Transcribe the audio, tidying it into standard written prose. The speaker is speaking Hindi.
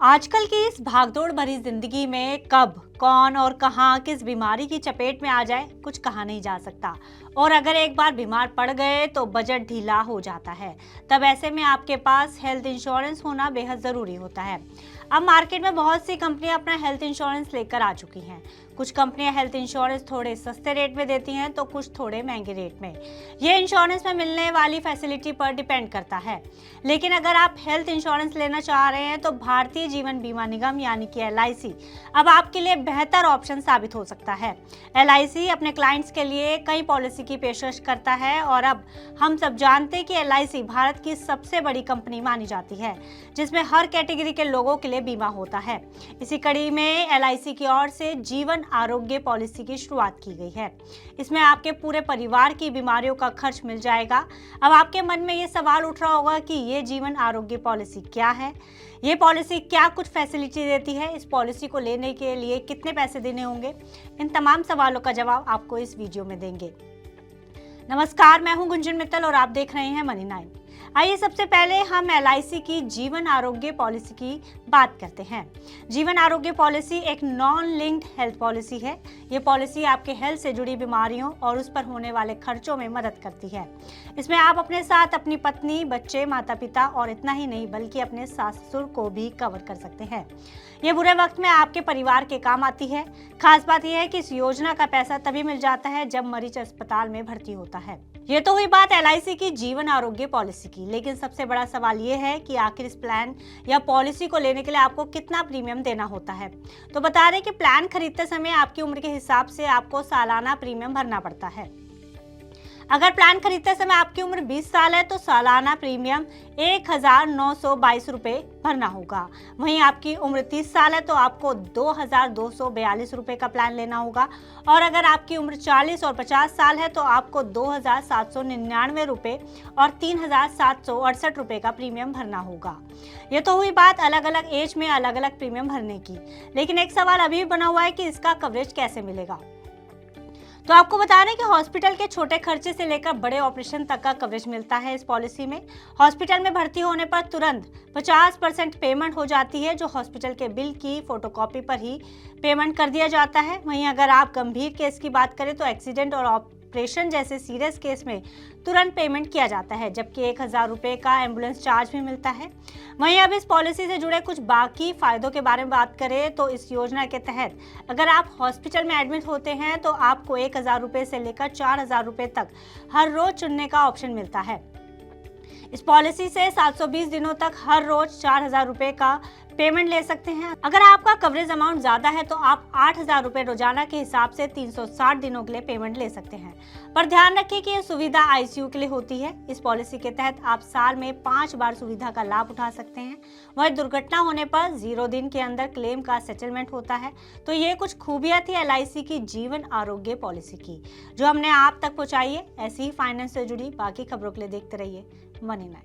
आजकल की इस भागदौड़ भरी जिंदगी में कब कौन और कहां किस बीमारी की चपेट में आ जाए कुछ कहा नहीं जा सकता। और अगर एक बार बीमार पड़ गए तो बजट ढीला हो जाता है। तब ऐसे में आपके पास हेल्थ इंश्योरेंस होना बेहद ज़रूरी होता है। अब मार्केट में बहुत सी कंपनियां अपना हेल्थ इंश्योरेंस लेकर आ चुकी हैं। कुछ कंपनियां हेल्थ इंश्योरेंस थोड़े सस्ते रेट में देती हैं तो कुछ थोड़े महंगे रेट में। ये इंश्योरेंस में मिलने वाली फैसिलिटी पर डिपेंड करता है। लेकिन अगर आप हेल्थ इंश्योरेंस लेना चाह रहे हैं तो भारतीय जीवन बीमा निगम यानी कि LIC अब आपके लिए बेहतर ऑप्शन साबित हो सकता है। LIC अपने क्लाइंट्स के लिए कई पॉलिसी की पेशकश करता है और अब हम सब जानते हैं कि LIC भारत की सबसे बड़ी कंपनी मानी जाती है जिसमें हर कैटेगरी के लोगों के लिए बीमा होता है। इसी कड़ी में LIC की ओर से जीवन आरोग्य पॉलिसी की शुरुआत की गई है। इसमें आपके पूरे परिवार की बीमारियों का खर्च मिल जाएगा। अब आपके मन में ये सवाल उठ रहा होगा कि ये जीवन आरोग्य पॉलिसी क्या है, ये पॉलिसी क्या कुछ फैसिलिटी देती है, इस पॉलिसी को लेने के लिए कितने पैसे देने होंगे। इन तमाम सवालों का जवाब आपको इस वीडियो में देंगे। नमस्कार, मैं हूं गुंजन मित्तल और आप देख रहे हैं मनी 9। आइए सबसे पहले हम LIC की जीवन आरोग्य पॉलिसी की बात करते हैं। जीवन आरोग्य पॉलिसी एक नॉन लिंक्ड हेल्थ पॉलिसी है। ये पॉलिसी आपके हेल्थ से जुड़ी बीमारियों और उस पर होने वाले खर्चों में मदद करती है। इसमें आप अपने साथ अपनी पत्नी, बच्चे, माता पिता और इतना ही नहीं बल्कि अपने सास-ससुर को भी कवर कर सकते हैं। ये बुरे वक्त में आपके परिवार के काम आती है। खास बात यह है कि इस योजना का पैसा तभी मिल जाता है जब मरीज अस्पताल में भर्ती होता है। ये तो हुई बात LIC की जीवन आरोग्य पॉलिसी की, लेकिन सबसे बड़ा सवाल ये है कि आखिर इस प्लान या पॉलिसी को लेने के लिए आपको कितना प्रीमियम देना होता है। तो बता दें कि प्लान खरीदते समय आपकी उम्र के हिसाब से आपको सालाना प्रीमियम भरना पड़ता है। अगर प्लान खरीदते समय आपकी उम्र 20 साल है तो सालाना प्रीमियम 1922 रुपये भरना होगा। वहीं आपकी उम्र 30 साल है तो आपको 2242 रुपये का प्लान लेना होगा। और अगर आपकी उम्र 40 और 50 साल है तो आपको 2799 रुपये और 3768 रुपये का प्रीमियम भरना होगा। ये तो हुई बात अलग अलग एज में अलग अलग प्रीमियम भरने की, लेकिन एक सवाल अभी भी बना हुआ है कि इसका कवरेज कैसे मिलेगा। तो आपको बता दें कि हॉस्पिटल के छोटे खर्चे से लेकर बड़े ऑपरेशन तक का कवरेज मिलता है इस पॉलिसी में। हॉस्पिटल में भर्ती होने पर तुरंत 50% पेमेंट हो जाती है, जो हॉस्पिटल के बिल की फोटोकॉपी पर ही पेमेंट कर दिया जाता है। वहीं अगर आप गंभीर केस की बात करें तो एक्सीडेंट और ऑपरेशन जैसे सीरियस केस में तुरंत पेमेंट किया जाता है, जबकि 1000 रुपये का एम्बुलेंस चार्ज भी मिलता है। वहीं अब इस पॉलिसी से जुड़े कुछ बाकी फायदों के बारे में बात करें तो इस योजना के तहत अगर आप हॉस्पिटल में एडमिट होते हैं तो आपको 1000 रुपये से लेकर 4000 रुपये तक हर रोज चुनने का ऑप्शन मिलता है। इस पॉलिसी से 720 दिनों तक हर रोज 4000 रुपये का पेमेंट ले सकते हैं। अगर आपका कवरेज अमाउंट ज्यादा है तो आप 8000 रुपये रोजाना के हिसाब से 360 दिनों के लिए पेमेंट ले सकते हैं। पर ध्यान रखिए कि यह सुविधा ICU के लिए होती है। इस पॉलिसी के तहत आप साल में 5 बार सुविधा का लाभ उठा सकते हैं। वह दुर्घटना होने पर 0 दिन के अंदर क्लेम का सेटलमेंट होता है। तो ये कुछ खूबियां थी LIC की जीवन आरोग्य पॉलिसी की, जो हमने आप तक पहुंचाई है। ऐसी ही फाइनेंस से जुड़ी बाकी खबरों के लिए देखते रहिए मनी 9।